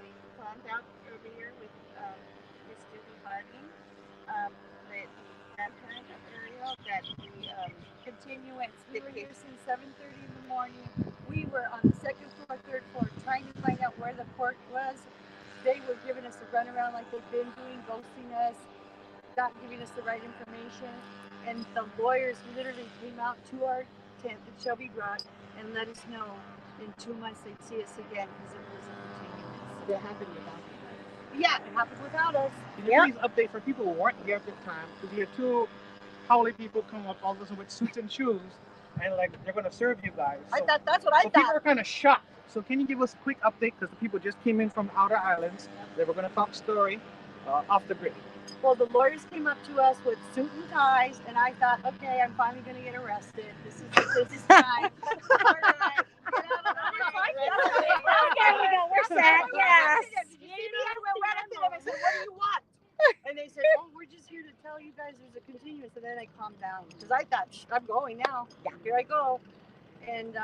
we found out earlier with Mr. Harding, the grandparent of Ariel, that the Continuance. We the were case. here since 7:30 in the morning. We were on the second floor, third floor, trying to find out where the court was. They were giving us a runaround like they've been doing, ghosting us, not giving us the right information. And the lawyers literally came out to our tent that Shelby brought and let us know in 2 months they'd see us again because it was a continuance. That happened without you guys. Yeah, it happened without us. Can you please update for people who weren't here at the time? Because we had two Howley people come up, all of a sudden with suits and shoes, and like they're going to serve you guys. I So, thought that's what I so people thought. are kind of shocked. So can you give us a quick update? Because the people just came in from outer islands. They were going to talk story off the grid. Well, the lawyers came up to us with suit and ties, and I thought, okay, I'm finally going to get arrested. This is time. All right. Get out of the way. Okay, we go. We're set. Yes. Did you see me? I went right up to them. I said, what do you want? And they said, oh, we're just here to tell you guys there's a continuance. And then I calmed down because I thought, I'm going now. Yeah. Here I go. And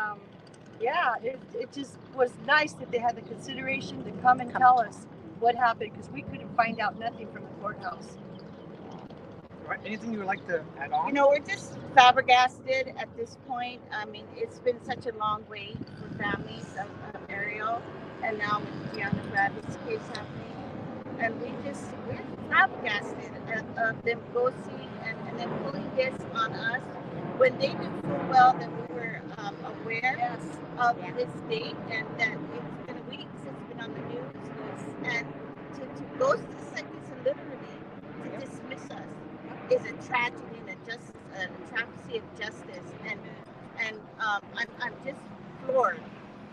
yeah, it just was nice that they had the consideration to come and tell us what happened because we couldn't find out nothing from the courthouse. All right. Anything you would like to add on? You know, we're just flabbergasted at this point. I mean, it's been such a long wait for families of Ariel, and now with Gianna Bradley's case happening, and we're flabbergasted of them ghosting and then pulling this on us when they knew full well that we were aware of this date and that it's been a week since it's been on the news, and to ghost us like this and literally to dismiss us is a tragedy and a travesty of justice, and I'm just floored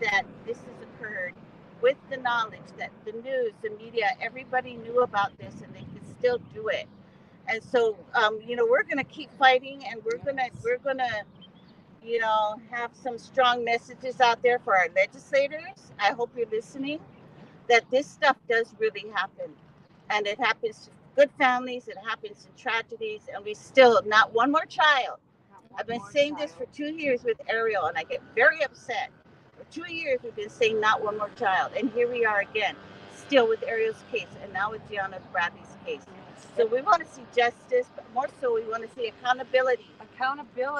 that this has occurred with the knowledge that the news, the media, everybody knew about this and they could still do it. And so, you know, we're gonna keep fighting, and we're gonna, you know, have some strong messages out there for our legislators. I hope you're listening. That this stuff does really happen, and it happens to good families. It happens in tragedies, and we still not one more child. I've been saying this for 2 years with Ariel, and I get very upset. For 2 years, we've been saying not one more child, and here we are again, still with Ariel's case, and now with Gianna Bradley's case. So we want to see justice, but more so, we want to see accountability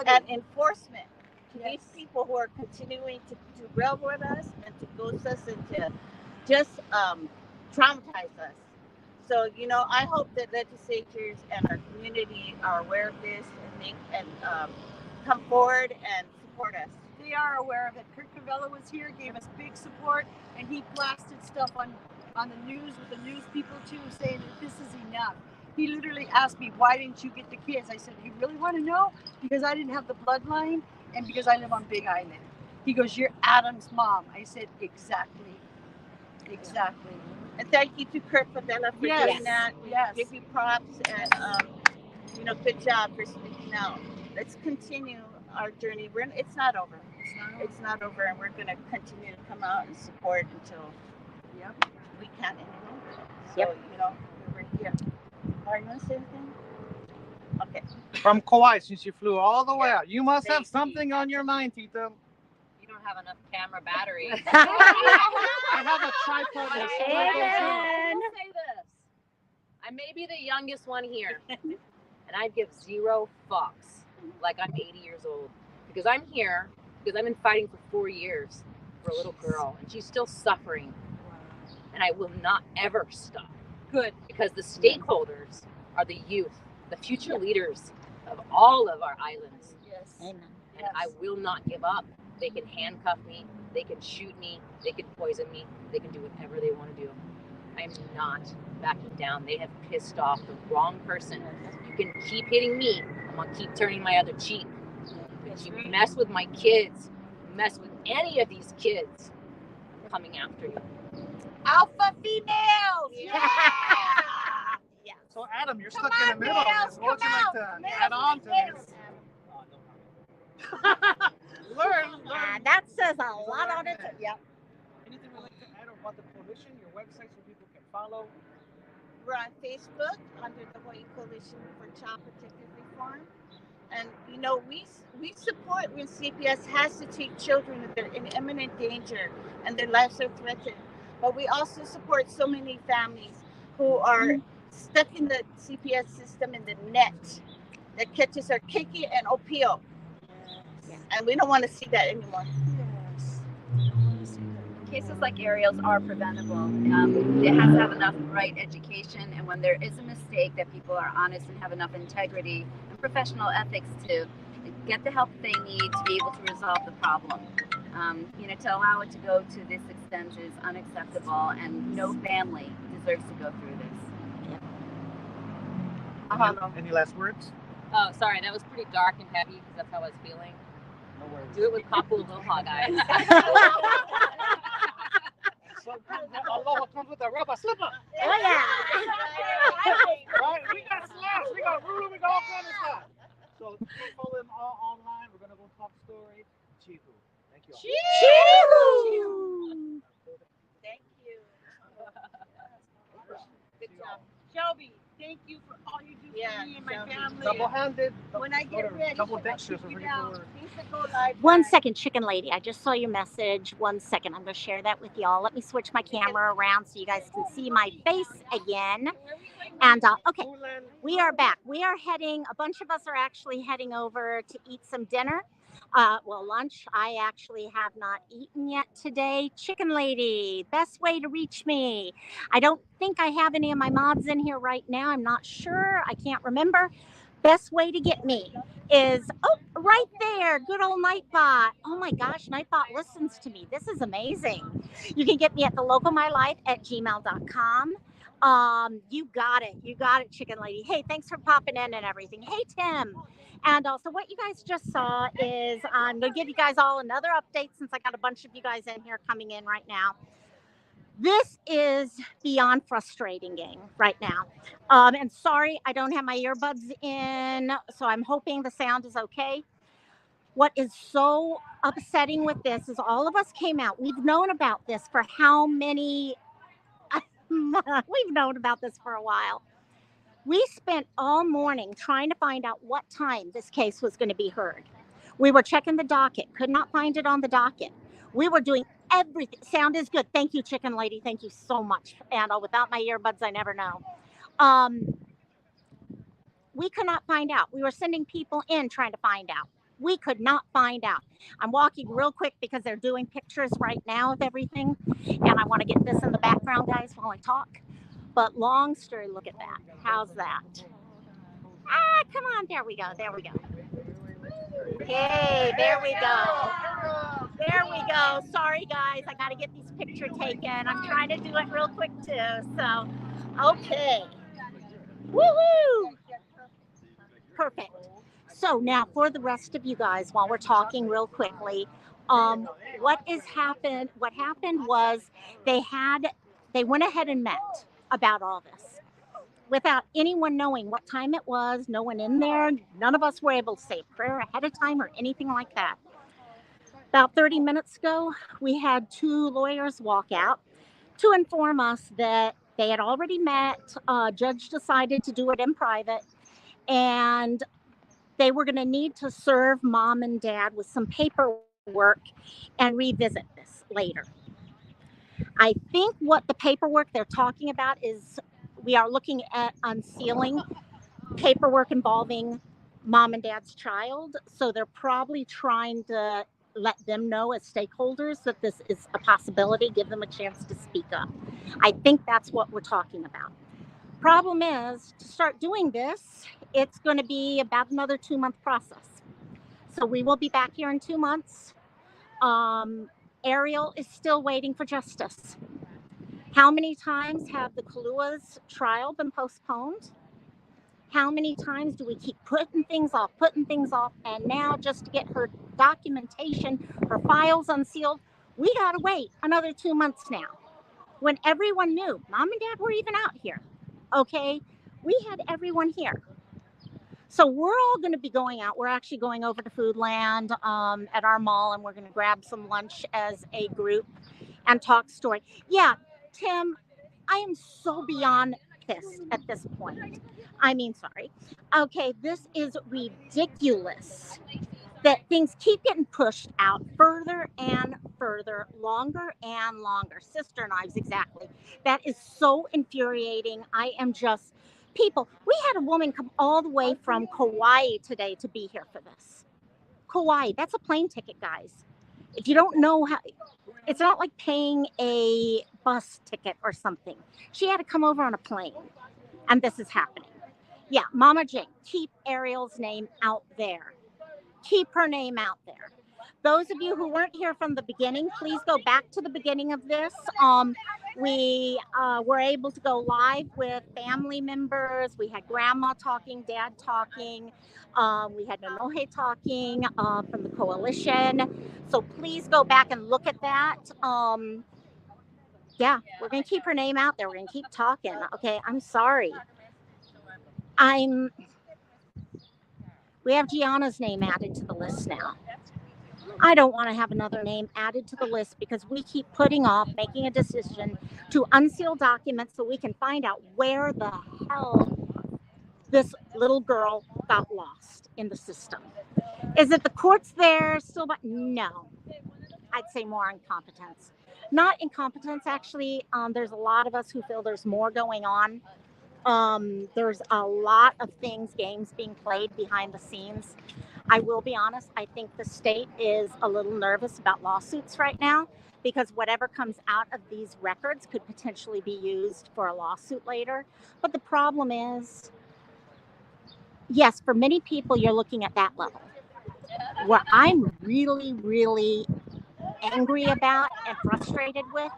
and enforcement to these people who are continuing to railroad us and to ghost us and to just traumatize us. So, you know, I hope that legislatures and our community are aware of this and they can come forward and support us. They are aware of it. Kurt Cavella was here, gave us big support, and he blasted stuff on the news with the news people too, saying that this is enough. He literally asked me, why didn't you get the kids? I said, you really want to know? Because I didn't have the bloodline and because I live on Big Island. He goes, you're Adam's mom. I said, exactly. And thank you to Kurt Cavella for doing that. We give you props and, you know, good job for speaking out. Let's continue our journey. It's not over. It's not over, and we're going to continue to come out and support until we can't anymore. So, you know, we're here. Are you going to say anything? Okay. From Kauai, since you flew all the way out, you must have something on your mind, Tita. You don't have enough camera battery. I have a tripod. I will say this. I may be the youngest one here, and I'd give zero fucks like I'm 80 years old. Because I'm here, because I've been fighting for 4 years for a little girl, and she's still suffering. And I will not ever stop. Good. Because the stakeholders are the youth, the future leaders of all of our islands. Yes. Amen. And I will not give up. They can handcuff me, they can shoot me, they can poison me, they can do whatever they want to do. I am not backing down. They have pissed off the wrong person. You can keep hitting me, I'm going to keep turning my other cheek. But you mess with my kids, mess with any of these kids, I'm coming after you. Alpha females! Yeah! So, Adam, you're stuck in the middle of this. What would you like to add on to this? Learn. That says a lot on it. Yep. Anything you'd like to add about the coalition, your website, so people can follow? We're on Facebook under the Hawaii Coalition for Child Protective Reform. And, you know, we support when CPS has to take children if they're in imminent danger and their lives are threatened. but we also support so many families who are stuck in the CPS system in the net that catches our Kiki and Opio. And we don't want to see that anymore. Cases like Ariel's are preventable. It has to have enough right education, and when there is a mistake, that people are honest and have enough integrity and professional ethics to get the help they need to be able to resolve the problem. To allow it to go to this extent is unacceptable, and no family deserves to go through this. Any last words? Oh, sorry, that was pretty dark and heavy because that's how I was feeling. No worries. Do it with Papu Aloha, guys. So, Aloha comes with a rubber slipper. Oh yeah. Right? We got slaps, we got Ruru, we got all kind of stuff. So please follow them all online. We're gonna go talk story. Chihu. Thank you. Thank you. Good job. Shelby, thank you for all you do for me and my family. Double-handed. When I get ready, Double I'll dextrous. take you down. Things that go live. One second, chicken lady. I just saw your message. 1 second. I'm going to share that with y'all. Let me switch my camera around so you guys can see my face again. And okay, we are back. We are heading, a bunch of us are actually heading over to eat some dinner. Lunch. I actually have not eaten yet today. Chicken lady, best way to reach me. I don't think I have any of my mods in here right now. I'm not sure. I can't remember. Best way to get me is, right there. Good old Nightbot. Oh my gosh, Nightbot listens to me. This is amazing. You can get me at thelocalmylife@gmail.com. You got it. You got it, chicken lady. Hey, thanks for popping in and everything. Hey, Tim. And also, what you guys just saw is I'm going to give you guys all another update since I got a bunch of you guys in here coming in right now. This is beyond frustrating, gang, right now. And sorry, I don't have my earbuds in, so I'm hoping the sound is okay. What is so upsetting with this is all of us came out. We've known about this for how many? We've known about this for a while. We spent all morning trying to find out what time this case was going to be heard. We were checking the docket, could not find it on the docket. We were doing everything. Sound is good. Thank you, chicken lady. Thank you so much. And without my earbuds, I never know. We could not find out. We were sending people in trying to find out. We could not find out. I'm walking real quick because they're doing pictures right now of everything. And I want to get this in the background, guys, while I talk. But long story, look at that. How's that? Come on. There we go. There we go. Okay, there we go. There we go. Sorry, guys. I got to get these pictures taken. I'm trying to do it real quick, too. So, okay. Woohoo! Perfect. So now for the rest of you guys, while we're talking real quickly, what happened was they went ahead and met about all this without anyone knowing what time it was, no one in there. None of us were able to say a prayer ahead of time or anything like that. About 30 minutes ago, we had 2 lawyers walk out to inform us that they had already met. Judge decided to do it in private, and they were going to need to serve mom and dad with some paperwork and revisit this later. I think what the paperwork they're talking about is we are looking at unsealing paperwork involving mom and dad's child. So they're probably trying to let them know as stakeholders that this is a possibility, give them a chance to speak up. I think that's what we're talking about. Problem is, to start doing this, it's going to be about another 2-month process. So we will be back here in 2 months. Ariel is still waiting for justice. How many times have the Kalua's trial been postponed? How many times do we keep putting things off? And now just to get her documentation, her files unsealed, we got to wait another 2 months now. When everyone knew, mom and dad were even out here. Okay, we had everyone here. So we're all going to be going out. We're actually going over to Foodland at our mall, and we're going to grab some lunch as a group and talk story. Yeah, Tim, I am so beyond pissed at this point. I mean, sorry. Okay, this is ridiculous. that things keep getting pushed out further and further, longer and longer. Sister knives, exactly. That is so infuriating. I am just, people, we had a woman come all the way from Kauai today to be here for this. Kauai, that's a plane ticket, guys. If you don't know how, it's not like paying a bus ticket or something. She had to come over on a plane, and this is happening. Yeah, Mama Jane, keep Ariel's name out there. Keep her name out there. Those of you who weren't here from the beginning, please go back to the beginning of this. We were able to go live with family members. We had grandma talking, dad talking. We had Nonohe talking from the coalition. So please go back and look at that. Yeah, we're going to keep her name out there. We're going to keep talking. Okay, I'm sorry. We have Gianna's name added to the list now. I don't want to have another name added to the list because we keep putting off making a decision to unseal documents so we can find out where the hell this little girl got lost in the system. Is it the courts there still? But no, I'd say more incompetence. Not incompetence, actually. There's a lot of us who feel there's more going on. There's a lot of things, games being played behind the scenes. I will be honest, I think the state is a little nervous about lawsuits right now because whatever comes out of these records could potentially be used for a lawsuit later. But the problem is, yes, for many people, you're looking at that level. What I'm really, really angry about and frustrated with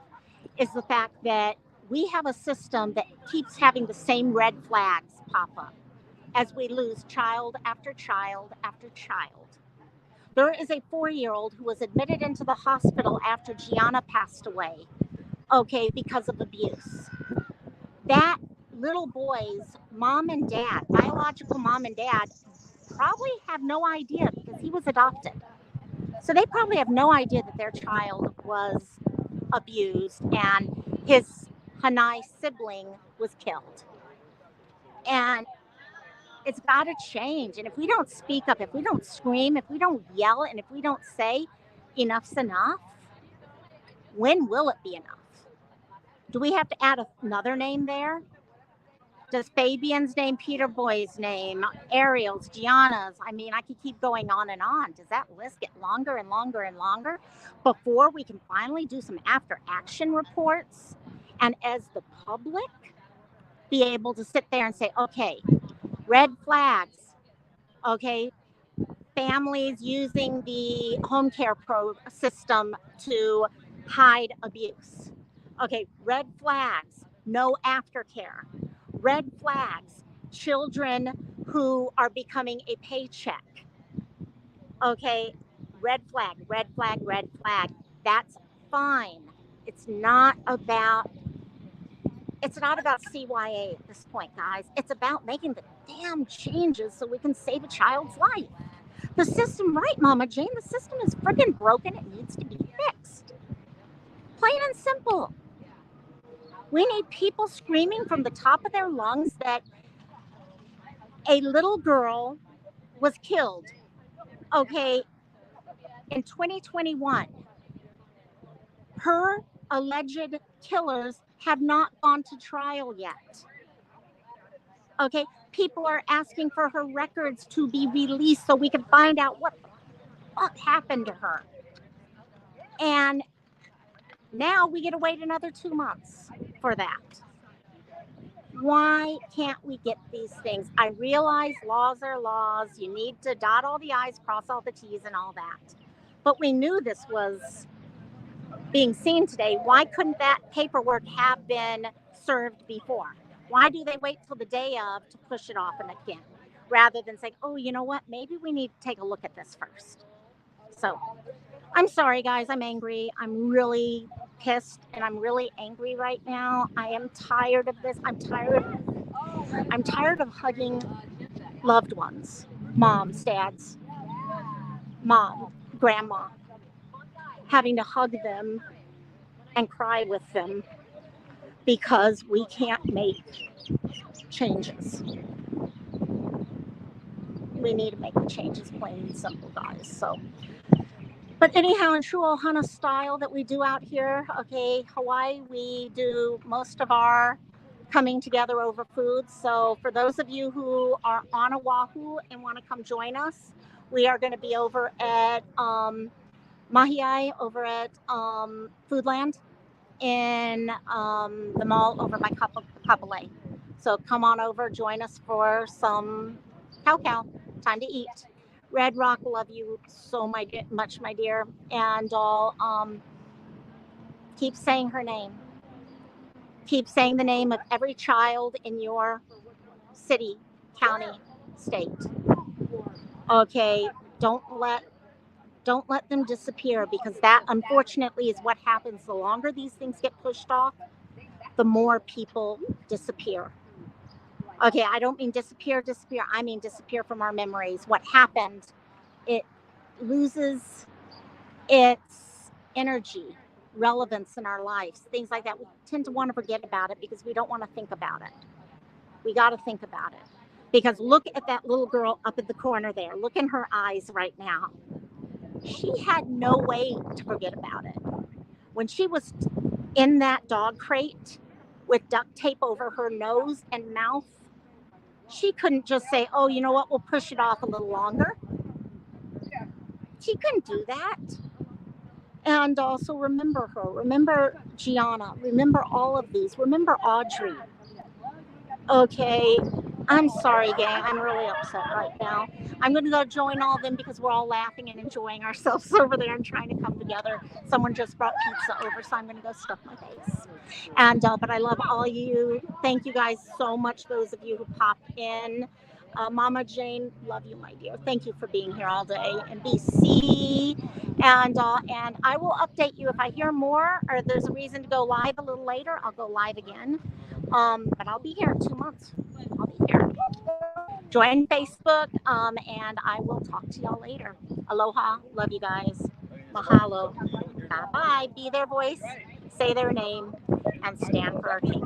is the fact that we have a system that keeps having the same red flags pop up as we lose child after child after child. There is a 4-year-old who was admitted into the hospital after Gianna passed away, okay, because of abuse. That little boy's mom and dad, biological mom and dad, probably have no idea because he was adopted. So they probably have no idea that their child was abused and his Hanai sibling was killed. And it's got to change. And if we don't speak up, if we don't scream, if we don't yell, and if we don't say enough's enough, when will it be enough? Do we have to add another name there? Does Fabian's name, Peter Boy's name, Ariel's, Gianna's? I mean, I could keep going on and on. Does that list get longer and longer and longer before we can finally do some after action reports? And as the public, be able to sit there and say, okay, red flags, okay, families using the home care system to hide abuse. Okay, red flags, no aftercare. Red flags, children who are becoming a paycheck. Okay, red flag, red flag, red flag. That's fine. It's not about CYA at this point, guys. It's about making the damn changes so we can save a child's life. The system, right, Mama Jane? The system is freaking broken. It needs to be fixed. Plain and simple. We need people screaming from the top of their lungs that a little girl was killed, okay, in 2021. Her alleged killers have not gone to trial yet. Okay, people are asking for her records to be released so we can find out what happened to her. And now we get to wait another 2 months for that. Why can't we get these things? I realize laws are laws. You need to dot all the I's, cross all the T's and all that. But we knew this was being seen today. Why couldn't that paperwork have been served before? Why do they wait till the day of to push it off and again, rather than saying, oh, you know what? Maybe we need to take a look at this first. So I'm sorry, guys. I'm angry. I'm really pissed and I'm really angry right now. I am tired of this. I'm tired of hugging loved ones, moms, dads, mom, grandma, having to hug them and cry with them because we can't make changes. we need to make the changes plain and simple, guys. So, but anyhow, in true Ohana style that we do out here, okay, Hawaii, we do most of our coming together over food. So for those of you who are on Oahu and want to come join us, we are going to be over at Mahiai, over at Foodland in the mall over by Kapolei. So come on over, join us for some cow. Time to eat. Red Rock, love you so much, my dear. And I'll keep saying her name. Keep saying the name of every child in your city, county, state. Okay, don't let them disappear, because that unfortunately is what happens. The longer these things get pushed off, the more people disappear. Okay, I don't mean disappear. I mean disappear from our memories. What happened, it loses its energy, relevance in our lives, things like that. We tend to want to forget about it because we don't want to think about it. We got to think about it. Because look at that little girl up in the corner there. Look in her eyes right now. She had no way to forget about it. When she was in that dog crate with duct tape over her nose and mouth, she couldn't just say, oh, you know what, we'll push it off a little longer. She couldn't do that. And also remember her. Remember Gianna. Remember all of these. Remember Audrey. Okay, I'm sorry, gang. I'm really upset right now. I'm going to go join all of them because we're all laughing and enjoying ourselves over there and trying to come together. Someone just brought pizza over, so I'm going to go stuff my face. And but I love all you. Thank you guys so much, those of you who popped in. Mama Jane, love you, my dear. Thank you for being here all day in BC. And I will update you if I hear more or there's a reason to go live a little later. I'll go live again. But I'll be here in 2 months. I'll be here. Join Facebook, and I will talk to y'all later. Aloha. Love you guys. Mahalo. Bye-bye. Be their voice. Say their name. And stand for our king.